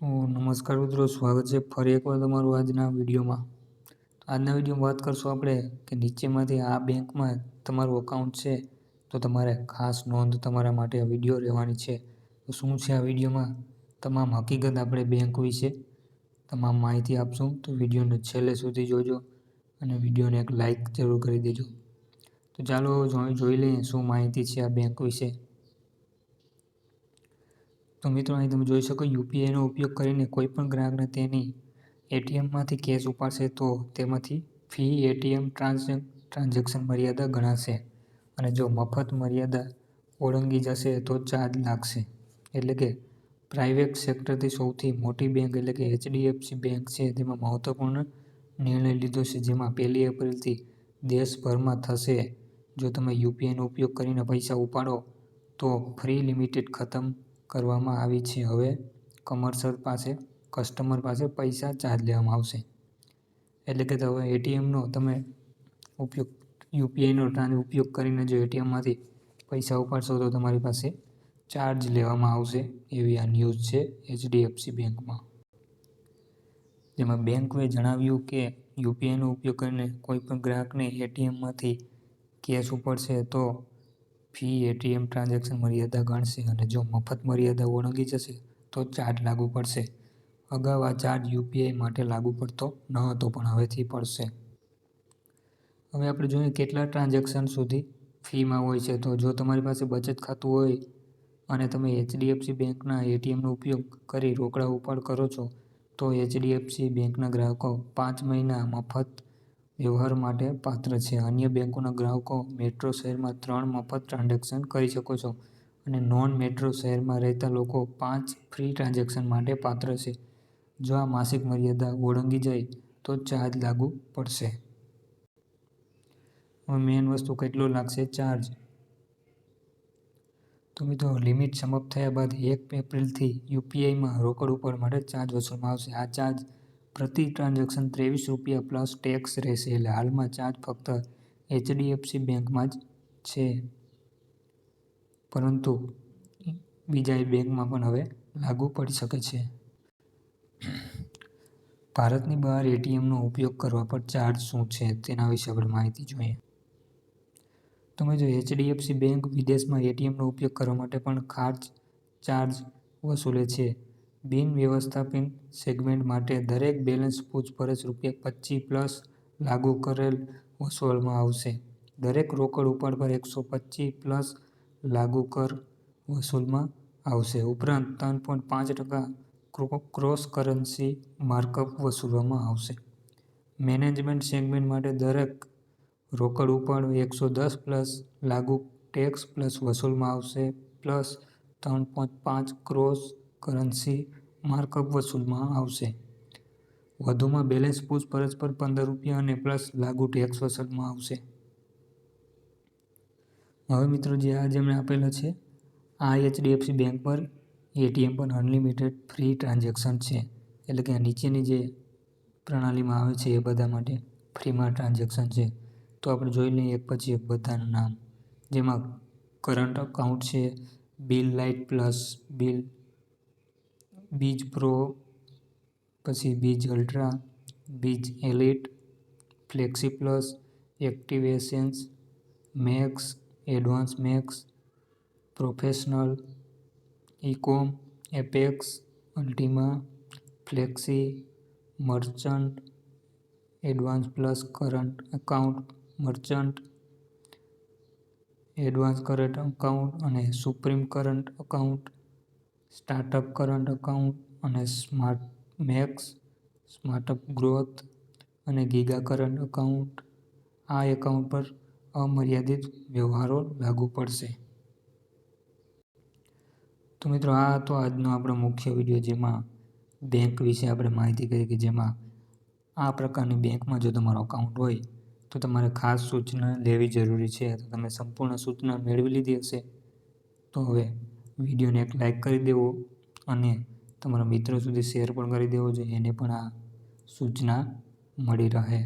તો નમસ્કાર મિત્રો, સ્વાગત છે ફરી એકવાર તમારું આજના વિડીયોમાં. આજના વિડીયોમાં વાત કરશું આપણે કે નીચેમાંથી આ બેંકમાં તમારું અકાઉન્ટ છે તો તમારે ખાસ નોંધ તમારા માટે આ વિડીયો રહેવાની છે. તો શું છે આ વિડીયોમાં તમામ હકીકત આપણે બેંક વિશે તમામ માહિતી આપશું. તો વિડીયોને છેલ્લે સુધી જોજો અને વિડીયોને એક લાઇક જરૂર કરી દેજો. તો ચાલો જોઈ લઈએ શું માહિતી છે આ બેંક વિશે. તો મિત્રો, અહીં તમે જોઈ શકો યુપીઆઈનો ઉપયોગ કરીને કોઈપણ ગ્રાહકને તેની એટીએમમાંથી કેશ ઉપાડશે તો તેમાંથી ફી એટીએમ ટ્રાન્ઝેક્શન મર્યાદા ગણાશે અને જો મફત મર્યાદા ઓળંગી જશે તો ચાર્જ લાગશે. એટલે કે પ્રાઇવેટ સેક્ટરથી સૌથી મોટી બેંક એટલે કે એચડીએફસી બેંક છે તેમાં મહત્વપૂર્ણ નિર્ણય લીધો છે, જેમાં 1 એપ્રિલથી દેશભરમાં થશે. જો તમે યુપીઆઈનો ઉપયોગ કરીને પૈસા ઉપાડો તો ફ્રી લિમિટેડ ખતમ કરવામાં આવી છે. હવે કસ્ટમર પાસે પૈસા ચાર્જ લેવામાં આવશે. એટલે કે હવે એટીએમનો તમે યુપીઆઈનો ઉપયોગ કરીને જો એટીએમમાંથી પૈસા ઉપાડશો તો તમારી પાસે ચાર્જ લેવામાં આવશે, એવી આ ન્યૂઝ છે એચડીએફસી બેંકમાં. જેમાં બેંકે જણાવ્યું કે યુપીઆઈનો ઉપયોગ કરીને કોઈપણ ગ્રાહકને એટીએમમાંથી કેશ ઉપાડશે તો ફી એટીએમ ટ્રાન્ઝેક્શન મર્યાદા ગણશે અને જો મફત મર્યાદા ઓળંગી જશે તો ચાર્જ લાગુ પડશે. અગાઉ આ ચાર્જ યુપીઆઈ માટે લાગુ પડતો ન હતો, પણ હવેથી પડશે. હવે આપણે જોઈએ કેટલા ટ્રાન્ઝેક્શન સુધી ફીમાં હોય છે. તો જો તમારી પાસે બચત ખાતું હોય અને તમે એચડીએફસી બેંકના એટીએમનો ઉપયોગ કરી રોકડા ઉપાડ કરો છો તો એચડીએફસી બેંકના ગ્રાહકો 5 મહિના મફત વ્યવહાર માટે પાત્ર છે. અન્ય બેંકોના ગ્રાહકો મેટ્રો શહેરમાં 3 મફત ટ્રાન્ઝેક્શન કરી શકો છો અને નોન મેટ્રો શહેરમાં રહેતા લોકો 5 ફ્રી ટ્રાન્ઝેક્શન માટે પાત્ર છે. જો આ માસિક મર્યાદા ઓળંગી જાય તો ચાર્જ લાગુ પડશે. હવે મેઇન વસ્તુ કેટલો લાગશે ચાર્જ. તો મિત્રો, લિમિટ સમાપ્ત થયા બાદ 1 એપ્રિલથી યુપીઆઈમાં રોકડ ઉપાડ માટે ચાર્જ વસૂલવામાં આવશે. આ ચાર્જ પ્રતિ ટ્રાન્ઝેક્શન ₹23 પ્લસ ટેક્સ રહેશે. એટલે હાલમાં ચાર્જ ફક્ત એચડીએફસી બેંકમાં જ છે, પરંતુ બીજા બેંકમાં પણ હવે લાગુ પડી શકે છે. ભારતની બહાર એટીએમનો ઉપયોગ કરવા પર ચાર્જ શું છે તેના વિશે આપણે માહિતી જોઈએ. તમે જો એચડીએફસી બેંક વિદેશમાં એટીએમનો ઉપયોગ કરવા માટે પણ ખાસ ચાર્જ વસૂલે છે. બિન વ્યવસ્થાપિત સેગમેન્ટ માટે દરેક બેલેન્સ પૂછપરછ ₹25 પ્લસ લાગુ કર વસૂલવામાં આવશે. દરેક રોકડ ઉપાડ પર $125 પ્લસ લાગુ કર વસૂલવામાં આવશે. ઉપરાંત 3.5% ક્રોસ કરન્સી માર્કઅપ વસૂલવામાં આવશે. મેનેજમેન્ટ સેગમેન્ટ માટે દરેક રોકડ ઉપાડ $110 પ્લસ લાગુ ટેક્સ પ્લસ વસૂલવામાં આવશે પ્લસ 3.5% ક્રોસ કરન્સી માર્કઅપ વસૂલવામાં આવશે. વધુમાં બેલેન્સ પૂછપરછ પર $15 અને પ્લસ લાગુ ટેક્સ વસૂલવામાં આવશે. હવે મિત્રો, જે આ જેમણે આપેલા છે આ એચડીએફસી બેંક પર એટીએમ પર અનલિમિટેડ ફ્રી ટ્રાન્ઝેક્શન છે. એટલે કે નીચેની જે પ્રણાલીમાં આવે છે એ બધા માટે ફ્રીમાં ટ્રાન્ઝેક્શન છે. તો આપણે જોઈ લઈએ એક પછી એક બધાના નામ. જેમાં કરંટ અકાઉન્ટ છે, biz lite plus, biz pro, પછી biz ultra, biz elite, flexi plus, active essence, max, advance max, professional, ecom, apex, ultima, flexi, merchant, advance plus current account, merchant, advance current account અને supreme current account, startup current account અને smart max, startup growth અને giga current account. આ account પર અમર્યાદિત વ્યવહારો લાગુ પડશે. તો મિત્રો, આ હતો આજનો આપણો મુખ્ય વિડીયો, જેમાં બેંક વિશે આપણે માહિતી કરી કે જેમાં આ પ્રકારની બેંકમાં જો તમારો અકાઉન્ટ હોય તો તમારે ખાસ સૂચના લેવી જરૂરી છે. તો તમે સંપૂર્ણ સૂચના મેળવી લીધી હશે તો હવે વિડીયોને એક લાઇક કરી દેવો અને તમારા મિત્રો સુધી શેર પણ કરી દેવો જોઈએ, એને પણ આ સૂચના મળી રહે.